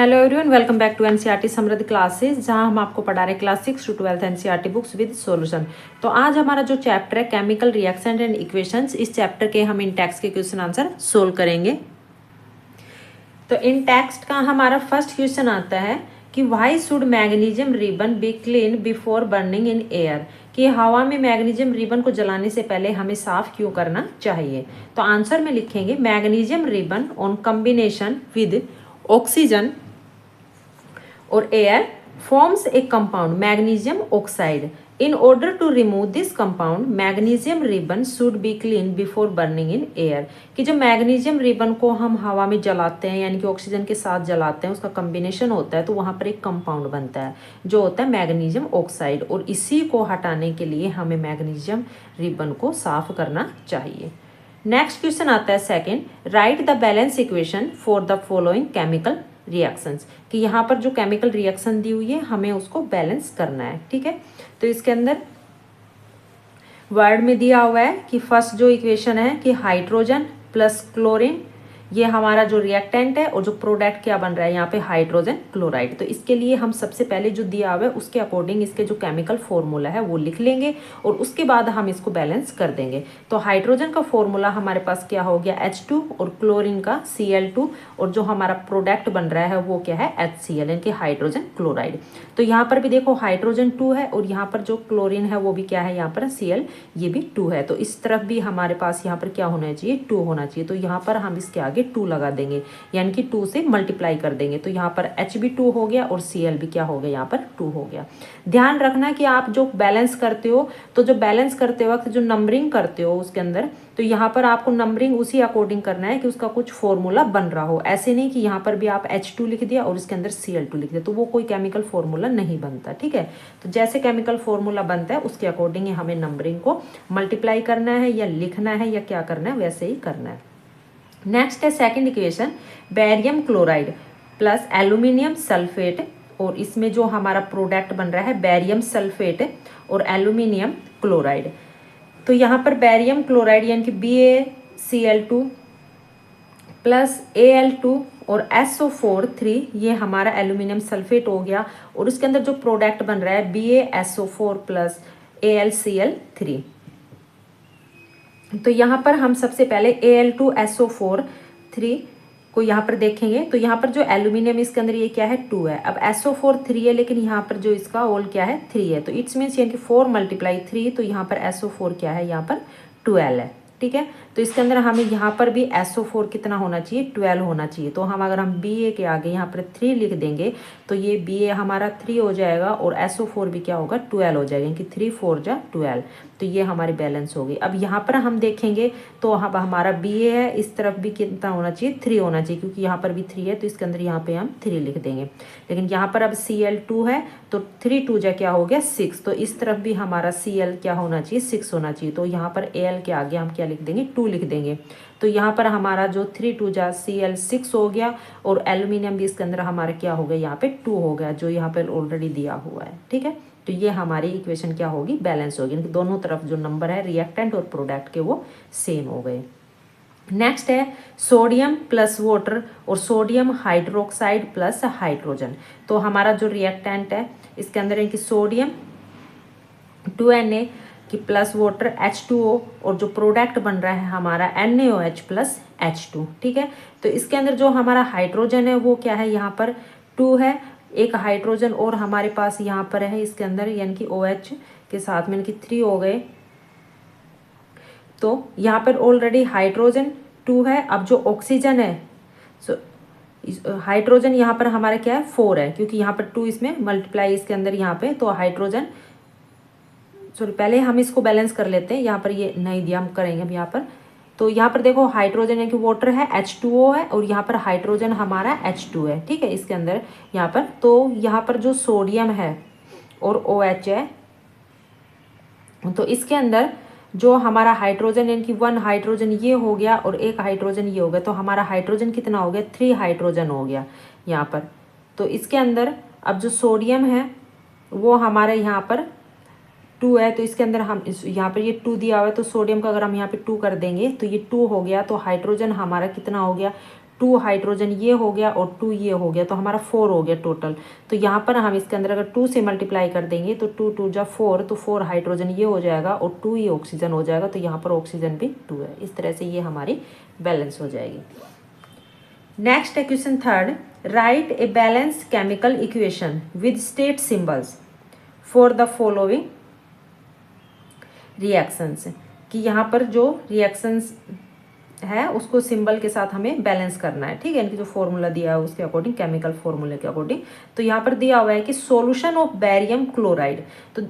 Hello everyone, welcome back to NCERT Samriddh classes, जहां हम आपको पढ़ा रहे हैं class 6 to 12 NCERT books with solution. तो आज हमारा जो चैप्टर है केमिकल रिएक्शन एंड इक्वेशंस, इस चैप्टर के हम इन टेक्स्ट के क्वेश्चन आंसर सोल्व करेंगे। तो इन टेक्स्ट का हमारा फर्स्ट क्वेश्चन आता है कि why should magnesium ribbon be clean before burning in air, कि हवा में मैग्नीशियम रिबन को जलाने से पहले हमें साफ क्यों करना चाहिए। तो आंसर में लिखेंगे magnesium ribbon on combination with oxygen or air forms a compound magnesium oxide. In order to remove this compound, magnesium ribbon should be cleaned before burning in air. कि जो मैग्नीशियम रिबन को हम हवा में जलाते हैं यानी कि ऑक्सीजन के साथ जलाते हैं, उसका कम्बिनेशन होता है, तो वहाँ पर एक कंपाउंड बनता है जो होता है मैग्नीशियम ऑक्साइड, और इसी को हटाने के लिए हमें मैग्नीशियम रिबन को साफ करना चाहिए। नेक्स्ट क्वेश्चन आता है second, right the balance equation for the following chemical reactions, कि यहाँ पर जो केमिकल रिएक्शन दी हुई है हमें उसको बैलेंस करना है। ठीक है, तो इसके अंदर वर्ड में दिया हुआ है कि फर्स्ट जो इक्वेशन है कि हाइड्रोजन प्लस क्लोरीन, ये हमारा जो रिएक्टेंट है, और जो प्रोडक्ट क्या बन रहा है यहाँ पे हाइड्रोजन क्लोराइड। तो इसके लिए हम सबसे पहले जो दिया हुआ है उसके अकॉर्डिंग इसके जो केमिकल फॉर्मूला है वो लिख लेंगे, और उसके बाद हम इसको बैलेंस कर देंगे। तो हाइड्रोजन का फॉर्मूला हमारे पास क्या हो गया H2, और क्लोरीन का Cl2, और जो हमारा प्रोडक्ट बन रहा है वो क्या है HCl यानी कि हाइड्रोजन क्लोराइड। तो यहाँ पर भी देखो हाइड्रोजन 2 है, और यहाँ पर जो क्लोरीन है वो भी क्या है, यहाँ पर Cl ये भी 2 है। तो इस तरफ भी हमारे पास यहाँ पर क्या होना चाहिए, 2 होना चाहिए। तो यहाँ पर हम इसके आगे 2 लगा देंगे, यानी कि 2 से मल्टीप्लाई कर देंगे। तो यहाँ पर H भी 2 हो गया और Cl भी क्या हो गया, यहाँ पर 2 हो गया। ध्यान रखना कि आप जो बैलेंस करते हो, तो जो बैलेंस करते वक्त जो नंबरिंग करते हो उसके अंदर, तो यहाँ पर आपको नंबरिंग उसी अकॉर्डिंग करना है कि उसका कुछ फॉर्मूला बन रहा हो। ऐसे नहीं कि यहाँ पर भी आप H2 लिख दिया और इसके अंदर Cl2 लिख दिया, तो वो कोई केमिकल फॉर्मूला नहीं बनता। ठीक है, तो जैसे केमिकल फॉर्मूला बनता है उसके अकॉर्डिंग ही हमें नंबरिंग को मल्टीप्लाई करना है या लिखना है या क्या करना है, वैसे ही करना है। नेक्स्ट है second equation, barium chloride plus aluminium sulphate, और इसमें जो हमारा प्रोडक्ट बन रहा है बेरियम सल्फेट और एल्यूमिनियम क्लोराइड। तो यहाँ पर बेरियम क्लोराइड यानी कि BaCl2 प्लस Al2 और SO4 ये हमारा एल्यूमिनियम सल्फेट हो गया, और उसके अंदर जो प्रोडक्ट बन रहा है BaSO4 प्लस AlCl3। तो यहाँ पर हम सबसे पहले Al2SO4 को यहाँ पर देखेंगे। तो यहाँ पर जो एल्यूमिनियम इसके अंदर ये क्या है, 2 है। अब SO4 3 है, लेकिन यहाँ पर जो इसका होल क्या है, 3 है। तो इट्स मीन्स यानी कि 4 × 3, तो यहाँ पर SO4 क्या है, यहाँ पर 12 है। ठीक है, तो इसके अंदर हमें यहाँ पर भी SO4 कितना होना चाहिए, 12 होना चाहिए। तो हम अगर हम Ba के आगे यहाँ पर 3 लिख देंगे तो ये Ba हमारा 3 हो जाएगा, और SO4 भी क्या होगा, 12 हो जाएगा, क्योंकि 3 4 जा 12। तो ये हमारी बैलेंस होगी। अब यहाँ पर हम देखेंगे तो अब हमारा Ba है, इस तरफ भी कितना होना चाहिए, 3 होना चाहिए, क्योंकि यहाँ पर भी 3 है, तो इसके अंदर यहाँ पे हम 3 लिख देंगे। लेकिन यहाँ पर अब Cl2 है, तो 3 2 जा क्या हो गया, 6। तो इस तरफ भी हमारा Cl क्या होना चाहिए, 6 होना चाहिए। तो यहाँ पर Al के आगे हम क्या लिख देंगे, 2 लिख देंगे। तो यहाँ पर हमारा जो 3 2 जा Cl 6 हो गया, और एल्यूमिनियम भी इसके अंदर हमारा क्या हो गया, यहाँ पे 2 हो गया, जो यहाँ पर ऑलरेडी दिया हुआ है। ठीक है, तो ये हमारी इक्वेशन क्या होगी, बैलेंस होगी, यानी कि दोनों तरफ जो नंबर है रिएक्टेंट और प्रोडक्ट के वो सेम हो गए। नेक्स्ट है सोडियम प्लस वाटर और सोडियम हाइड्रोक्साइड प्लस हाइड्रोजन। तो हमारा जो रिएक्टेंट है इसके अंदर है कि सोडियम 2Na कि प्लस वाटर H2O, और जो प्रोडक्ट बन रहा है हमारा NaOH प्लस H2। ठीक है, तो इसके अंदर जो हमारा हाइड्रोजन है वो क्या है, यहाँ पर 2 है, एक हाइड्रोजन और हमारे पास यहाँ पर है इसके अंदर, यानी कि OH के साथ में, यानी कि 3 हो गए। तो यहाँ पर ऑलरेडी हाइड्रोजन 2 है। अब जो ऑक्सीजन है, हाइड्रोजन यहाँ पर हमारा क्या है, 4 है, क्योंकि यहाँ पर 2 इसमें मल्टीप्लाई इसके अंदर यहाँ पे, तो हाइड्रोजन पहले हम इसको बैलेंस कर लेते हैं। यहाँ पर ये नहीं दिया, हम करेंगे अब यहाँ पर। तो यहाँ पर देखो हाइड्रोजन है कि वाटर है, H2O है, और यहाँ पर हाइड्रोजन हमारा H2 है। ठीक है, इसके अंदर यहाँ पर, तो यहाँ पर जो सोडियम है और OH है, तो इसके अंदर जो हमारा हाइड्रोजन यानी कि 1 हाइड्रोजन ये हो गया और 1 हाइड्रोजन ये हो गया, तो हमारा हाइड्रोजन कितना हो गया, 3 हाइड्रोजन हो गया यहाँ पर। तो इसके अंदर अब जो सोडियम है वो हमारे यहाँ पर 2 है, तो इसके अंदर हम यहाँ पर ये 2 दिया हुआ है, तो सोडियम का अगर हम यहाँ पे 2 कर देंगे तो ये 2 हो गया। तो हाइड्रोजन हमारा कितना हो गया, 2 हाइड्रोजन ये हो गया और 2 ये हो गया, तो हमारा 4 हो गया टोटल। तो यहाँ पर हम इसके अंदर अगर 2 से मल्टीप्लाई कर देंगे तो 2 2 जा 4, तो 4 हाइड्रोजन ये हो जाएगा और 2 ये ऑक्सीजन हो जाएगा, तो यहाँ पर ऑक्सीजन भी 2 है। इस तरह से ये हमारी बैलेंस हो जाएगी। नेक्स्ट है question third, right a balance chemical equation with state symbols for the following reactions, कि यहाँ पर जो रिएक्शंस है उसको सिंबल के साथ हमें बैलेंस करना है, ठीक है, इनकी जो फॉर्मूला दिया है उसके अकॉर्डिंग, केमिकल फॉर्मूले के अकॉर्डिंग। तो यहाँ पर दिया हुआ है कि सॉल्यूशन ऑफ बेरियम क्लोराइड तो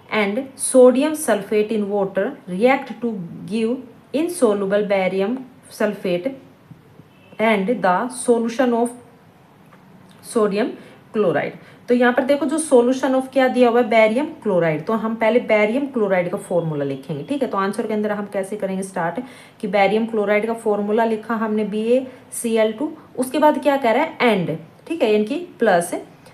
and sodium sulphate in water react to give insoluble barium sulphate and the solution of sodium chloride. तो यहाँ पर देखो जो सॉल्यूशन ऑफ क्या दिया हुआ है, बेरियम क्लोराइड, तो हम पहले बेरियम क्लोराइड का फॉर्मूला लिखेंगे, ठीक है। तो आंसर के अंदर हम कैसे करेंगे स्टार्ट, कि बेरियम क्लोराइड का फॉर्मूला लिखा हमने BaCl2, उसके बाद क्या कह रहा है एंड, ठीक है, यानी कि प्लस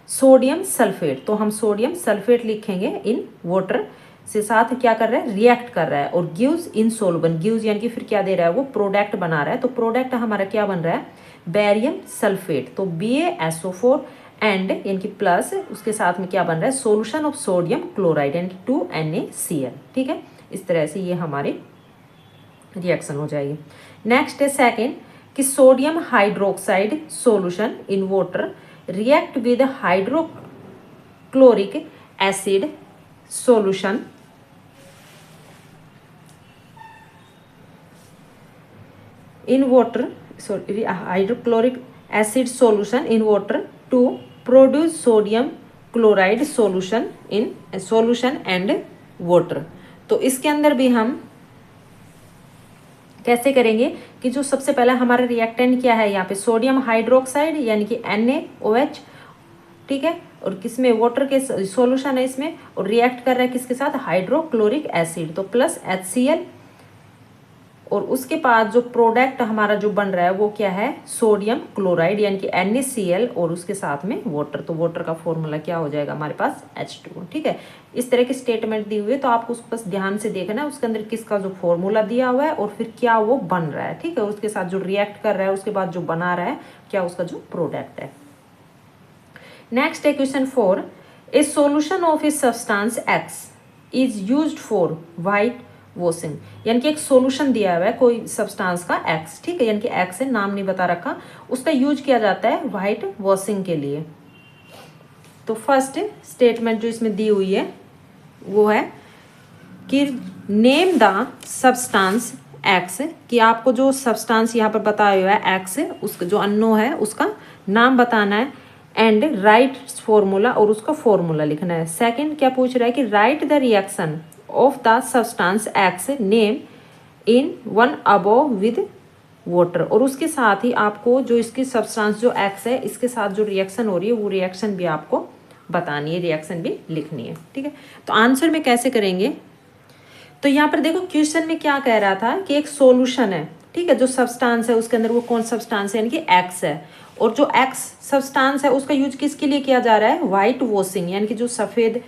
सोडियम सल्फेट, तो हम सोडियम सल्फेट लिखेंगे इन वाटर से, साथ क्या कर रहा है, रिएक्ट कर रहा है, और गिव्स इनसोल्युबल, गिव्स यानी कि फिर क्या दे रहा है, वो प्रोडक्ट बना रहा है, तो प्रोडक्ट हमारा क्या बन रहा है, बेरियम सल्फेट, तो BaSO4 एंड यानी कि प्लस उसके साथ में क्या बन रहा है, सॉल्यूशन ऑफ सोडियम क्लोराइड यानी कि 2NaCl, ठीक है। इस तरह से ये हमारी रिएक्शन हो जाएगी। नेक्स्ट है सेकंड, कि sodium hydroxide solution in water react with hydrochloric acid solution in water, sorry, hydrochloric acid solution in water to produce sodium chloride solution in solution and water। तो इसके अंदर भी हम कैसे करेंगे, कि जो सबसे पहले हमारा रिएक्टेंट क्या है, यहाँ पे सोडियम हाइड्रोक्साइड यानी कि NaOH, ठीक है, और किसमें, वाटर के सॉल्यूशन है इसमें, और रिएक्ट कर रहा है किसके साथ, हाइड्रोक्लोरिक एसिड, तो प्लस HCl, और उसके बाद जो प्रोडक्ट हमारा जो बन रहा है वो क्या है, सोडियम क्लोराइड यानी कि NaCl, और उसके साथ में वाटर, तो वाटर का फॉर्मूला क्या हो जाएगा हमारे पास, H2, ठीक है। इस तरह की स्टेटमेंट दी हुई है, तो आपको उसको बस ध्यान से देखना है उसके अंदर किसका जो फॉर्मूला दिया हुआ है और फिर क्या वो बन रहा है, ठीक है, उसके साथ जो रिएक्ट कर रहा है, उसके बाद जो बना रहा है क्या उसका जो प्रोडक्ट है। नेक्स्ट है question 4, a solution of a substance X is used for white washing, यानी कि एक सॉल्यूशन दिया हुआ है कोई सब्सटेंस का X, ठीक है, यानी कि X है, नाम नहीं बता रखा, उसका यूज किया जाता है व्हाइट वॉशिंग के लिए। तो फर्स्ट स्टेटमेंट जो इसमें दी हुई है वो है कि नेम द सब्सटेंस X, कि आपको जो सब्सटेंस यहाँ पर बताया हुआ है X, उसका जो अन्नो है उसका नाम बताना है, एंड राइट फॉर्मूला, और उसका फॉर्मूला लिखना है। सेकंड क्या पूछ रहा है कि right the reaction of the substance X name in one above with water, और उसके साथ ही आपको जो इसकी सब्सटेंस जो X है इसके साथ जो रिएक्शन हो रही है वो रिएक्शन भी आपको बतानी है, रिएक्शन भी लिखनी है, ठीक है। तो आंसर में कैसे करेंगे, तो यहाँ पर देखो क्वेश्चन में क्या कह रहा था कि एक सॉल्यूशन है, ठीक है, जो सब्सटेंस है उसके अंदर वो कौन सब्सटेंस है, यानी कि X है, और जो X सब्सटेंस है उसका यूज किसके लिए किया जा रहा है, व्हाइट वॉशिंग, यानी कि जो सफ़ेद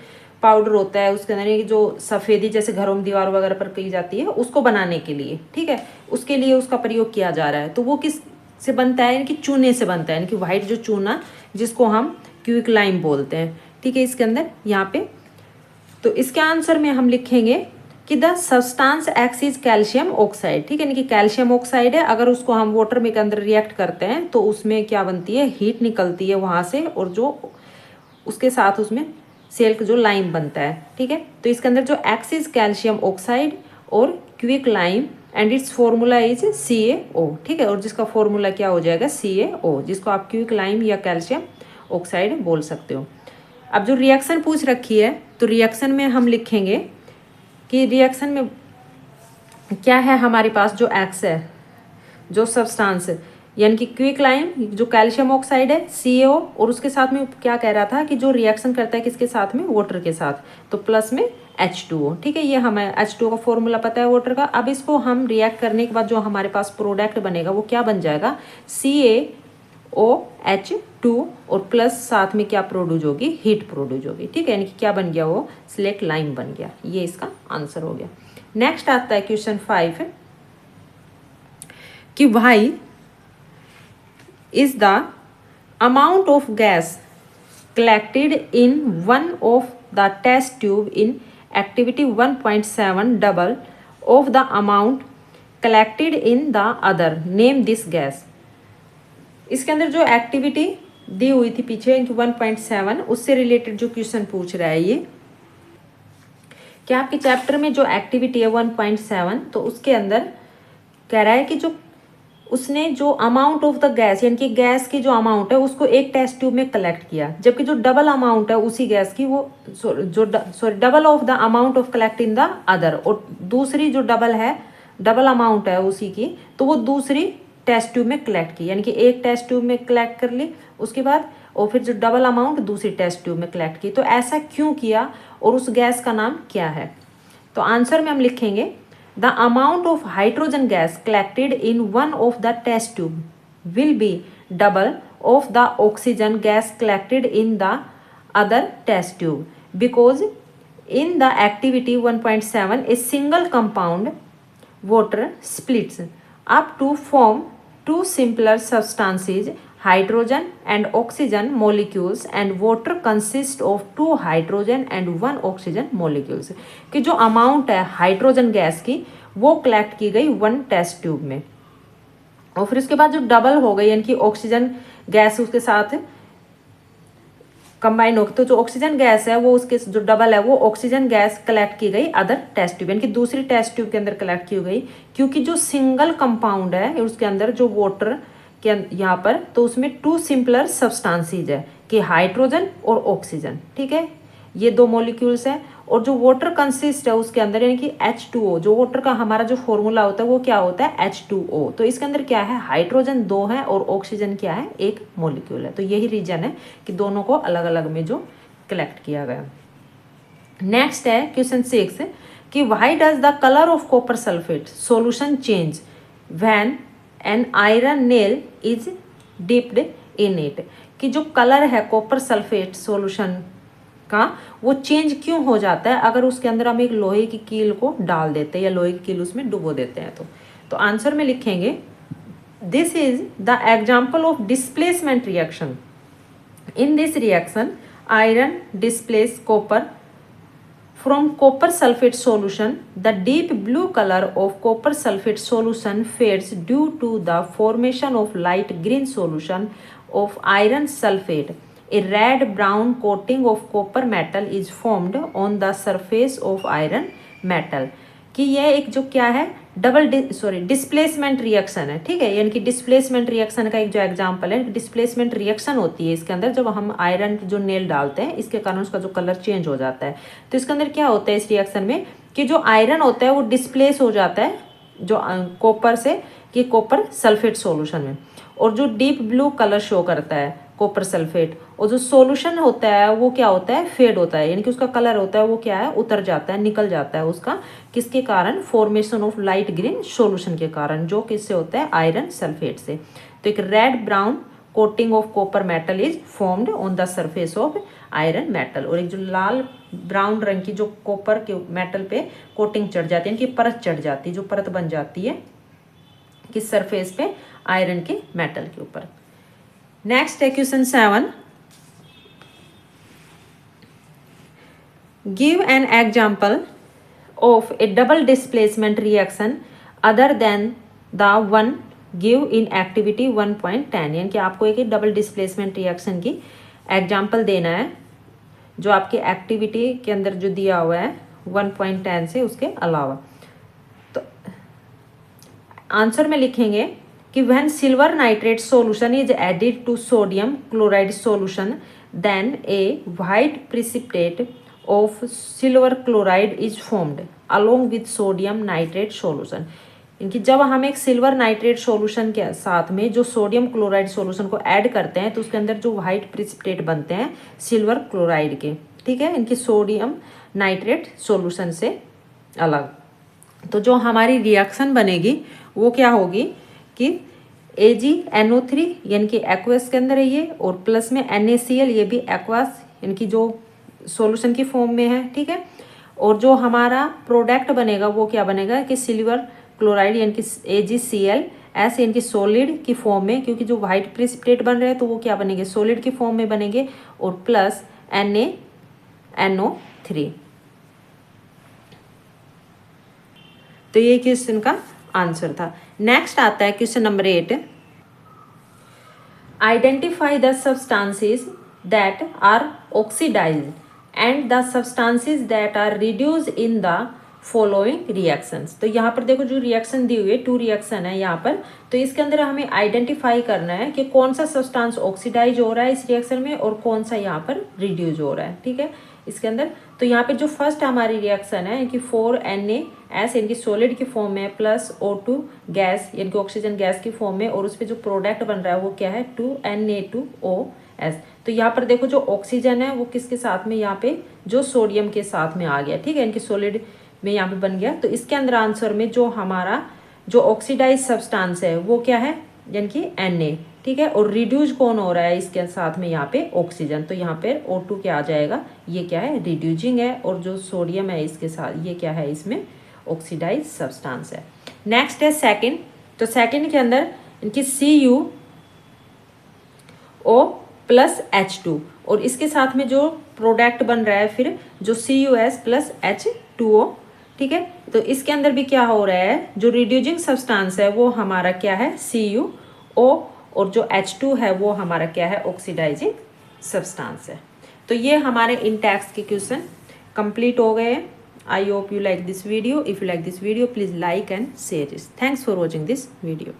पाउडर होता है उसके अंदर जो सफ़ेदी जैसे घरों में दीवार वगैरह पर की जाती है उसको बनाने के लिए, ठीक है, उसके लिए उसका प्रयोग किया जा रहा है। तो वो किस से बनता है, यानी कि चूने से बनता है, यानी कि व्हाइट जो चूना जिसको हम क्विक लाइम बोलते हैं, ठीक है, इसके अंदर यहाँ पे। तो इसके आंसर में हम लिखेंगे कि the substance X is calcium oxide, ठीक है, यानी कि कैल्शियम ऑक्साइड है, अगर उसको हम वाटर में के अंदर रिएक्ट करते हैं तो उसमें क्या बनती है, हीट निकलती है वहाँ से, और जो उसके साथ उसमें सिल्क जो लाइम बनता है, ठीक है। तो इसके अंदर जो X इज कैल्शियम ऑक्साइड और quick lime and it's formula is CaO, ठीक है, और जिसका फॉर्मूला क्या हो जाएगा CaO, जिसको आप क्विक लाइम या कैल्शियम ऑक्साइड बोल सकते हो। अब जो रिएक्शन पूछ रखी है तो रिएक्शन में हम लिखेंगे कि रिएक्शन में क्या है हमारे पास, जो X है जो सब्सटेंस यानी कि क्विक लाइम जो कैल्शियम ऑक्साइड है CaO, और उसके साथ में क्या कह रहा था कि जो रिएक्शन करता है किसके साथ में, वाटर के साथ, तो प्लस में H2O, ठीक है, ये हमें H2O का फॉर्मूला पता है वाटर का। अब इसको हम रिएक्ट करने के बाद जो हमारे पास प्रोडक्ट बनेगा वो क्या बन जाएगा, CaOH2, और प्लस साथ में क्या प्रोड्यूस होगी, हीट प्रोड्यूस होगी, ठीक है, यानी कि क्या बन गया, वो सिलेक्ट लाइम बन गया, ये इसका आंसर हो गया। नेक्स्ट आता है क्वेश्चन 5 कि भाई is the amount of gas collected in one of the test tube in activity 1.7 double of the amount collected in the other. Name this gas. इसके अंदर जो एक्टिविटी दी हुई थी पीछे 1.7 उससे रिलेटेड जो क्वेश्चन पूछ रहा है ये क्या आपके चैप्टर में जो एक्टिविटी है 1.7 तो उसके अंदर कह रहा है कि जो उसने जो अमाउंट ऑफ द गैस यानी कि गैस की जो अमाउंट है उसको एक टेस्ट ट्यूब में कलेक्ट किया, जबकि जो डबल अमाउंट है उसी गैस की वो double of the amount of collect in the other, और दूसरी जो डबल अमाउंट है उसी की तो वो दूसरी टेस्ट ट्यूब में कलेक्ट की, यानी कि एक टेस्ट ट्यूब में कलेक्ट कर ली उसके बाद और फिर जो डबल अमाउंट दूसरी टेस्ट ट्यूब में कलेक्ट की। तो ऐसा क्यों किया और उस गैस का नाम क्या है? तो आंसर में हम लिखेंगे the amount of hydrogen gas collected in one of the test tube will be double of the oxygen gas collected in the other test tube, because in the activity 1.7 a single compound water splits up to form two simpler substances, hydrogen and oxygen molecules, and water consists of two hydrogen and one oxygen molecules. कि जो amount है hydrogen gas की वो collect की गई one test tube में, और फिर उसके बाद जो डबल हो गई यानी कि ऑक्सीजन गैस उसके साथ कंबाइन होकर, तो जो ऑक्सीजन गैस है वो उसके जो डबल है वो ऑक्सीजन गैस कलेक्ट की गई अदर टेस्ट ट्यूब यानी कि दूसरी टेस्ट ट्यूब के अंदर कलेक्ट की गई, क्योंकि जो सिंगल कंपाउंड है उसके अंदर जो वाटर के यहाँ पर तो उसमें टू सिंपलर सब्सटेंसेस है कि हाइड्रोजन और ऑक्सीजन, ठीक है, ये दो मॉलिक्यूल्स है, और जो वाटर कंसिस्ट है उसके अंदर यानी कि H2O, जो वाटर का हमारा जो फॉर्मूला होता है वो क्या होता है H2O, तो इसके अंदर क्या है हाइड्रोजन दो है और ऑक्सीजन क्या है एक मॉलिक्यूल है। तो यही रीजन है कि दोनों को अलग अलग में जो कलेक्ट किया गया। नेक्स्ट है क्वेश्चन 6 कि why does the colour of copper sulphate solution change when an iron nail is dipped in it, कि जो कलर है कॉपर सल्फेट सॉल्यूशन का वो चेंज क्यों हो जाता है अगर उसके अंदर हम एक लोहे की कील को डाल देते हैं या लोहे की कील उसमें डुबो देते हैं। तो आंसर में लिखेंगे this is the example of displacement reaction. In this reaction iron displace copper from copper sulfate solution. The deep blue color of copper sulfate solution fades due to the formation of light green solution of iron sulfate. A red brown coating of copper metal is formed on the surface of iron metal. कि यह एक जो क्या है displacement reaction है, ठीक है, यानी कि डिस्प्लेसमेंट रिएक्शन का एक जो एग्जांपल है, डिस्प्लेसमेंट रिएक्शन होती है इसके अंदर जब हम आयरन जो नेल डालते हैं इसके कारण उसका जो कलर चेंज हो जाता है। तो इसके अंदर क्या होता है इस रिएक्शन में कि जो आयरन होता है वो डिस्प्लेस हो जाता है जो कॉपर से कि कॉपर सल्फेट सॉल्यूशन में, और जो डीप ब्लू कलर शो करता है कॉपर सल्फेट, और जो सॉल्यूशन होता है वो क्या होता है फेड होता है, यानी कि उसका कलर होता है वो क्या है उतर जाता है निकल जाता है उसका, किसके कारण formation of light green solution के कारण जो किससे होता है आयरन सल्फेट से। तो एक red brown coating of copper metal is formed on the surface of iron metal, और एक जो लाल ब्राउन रंग की जो कॉपर के मेटल पे कोटिंग चढ़ जाती है, यानी कि परत चढ़ जाती है, जो परत बन जाती है किस सरफेस पे आयरन के मेटल के ऊपर। नेक्स्ट है question 7, give an example of A double displacement reaction other than the one give in activity 1.10, यानी कि आपको एक डबल डिस्प्लेसमेंट रिएक्शन की एग्जाम्पल देना है जो आपके एक्टिविटी के अंदर जो दिया हुआ है 1.10 से उसके अलावा। तो आंसर में लिखेंगे कि when silver nitrate solution is added to sodium chloride solution then a white precipitate of silver chloride is formed along with sodium nitrate solution। इनकी जब हम एक सिल्वर नाइट्रेट सॉल्यूशन के साथ में जो सोडियम क्लोराइड सॉल्यूशन को ऐड करते हैं तो उसके अंदर जो वाइट प्रिसिपिटेट बनते हैं सिल्वर क्लोराइड के, ठीक है, इनकी सोडियम नाइट्रेट सॉल्यूशन से अलग। तो जो हमारी रिएक्शन बनेगी वो क्या होगी कि AgNO3 यानी कि एक्वस के अंदर है ये, और प्लस में NaCl ये भी एक्वस यानी कि जो सॉल्यूशन की फॉर्म में है, ठीक है, और जो हमारा प्रोडक्ट बनेगा वो क्या बनेगा कि सिल्वर क्लोराइड यानी कि AgCl एस यानी कि सॉलिड की फॉर्म में, क्योंकि जो वाइट प्रेसिपिटेट बन रहे हैं तो वो क्या बनेंगे, सॉलिड की फॉर्म में बनेंगे, और प्लस NaNO3। तो ये क्वेश्चन का आंसर था। नेक्स्ट आता है question number 8, identify the substances that are oxidised and the substances that are reduced in the following reactions. तो यहाँ पर देखो जो रिएक्शन दी हुई है, 2 रिएक्शन है यहाँ पर, तो इसके अंदर हमें आइडेंटिफाई करना है कि कौन सा सब्सटेंस ऑक्सीडाइज हो रहा है इस रिएक्शन में और कौन सा यहाँ पर रिड्यूज हो रहा है। ठीक है, इसके अंदर तो यहाँ पे जो फर्स्ट हमारी रिएक्शन है कि 4NaS यानी कि सॉलिड की फॉर्म में प्लस O2 गैस यानी कि ऑक्सीजन गैस की फॉर्म में, और उस पर जो प्रोडक्ट बन रहा है वो क्या है, 2Na2OS। तो यहाँ पर देखो जो ऑक्सीजन है वो किसके साथ में, यहाँ पे जो सोडियम के साथ में आ गया। ठीक है, यानी कि सॉलिड में यहाँ पे बन गया। तो इसके अंदर आंसर में जो हमारा जो ऑक्सीडाइज सब्सटेंस है वो क्या है, यानी कि Na। ठीक है, और रिड्यूज कौन हो रहा है इसके साथ में, यहाँ पे ऑक्सीजन। तो यहाँ पे O2 क्या आ जाएगा, ये क्या है, रिड्यूजिंग है, और जो सोडियम है इसके साथ ये क्या है, इसमें ऑक्सीडाइज सब्सटेंस है। नेक्स्ट है सेकंड। तो सेकंड के अंदर इनकी CuO प्लस H2, और इसके साथ में जो प्रोडक्ट बन रहा है फिर जो CuS प्लस H2O। ठीक है, तो इसके अंदर भी क्या हो रहा है, जो रिड्यूजिंग सब्सटेंस है वो हमारा क्या है, CuO, और जो H2 है वो हमारा क्या है, ऑक्सीडाइजिंग सब्सटेंस है। तो ये हमारे इन टैक्स के क्वेश्चन कंप्लीट हो गए। I hope you like this video. If you like this video please like and share this. Thanks for watching this video.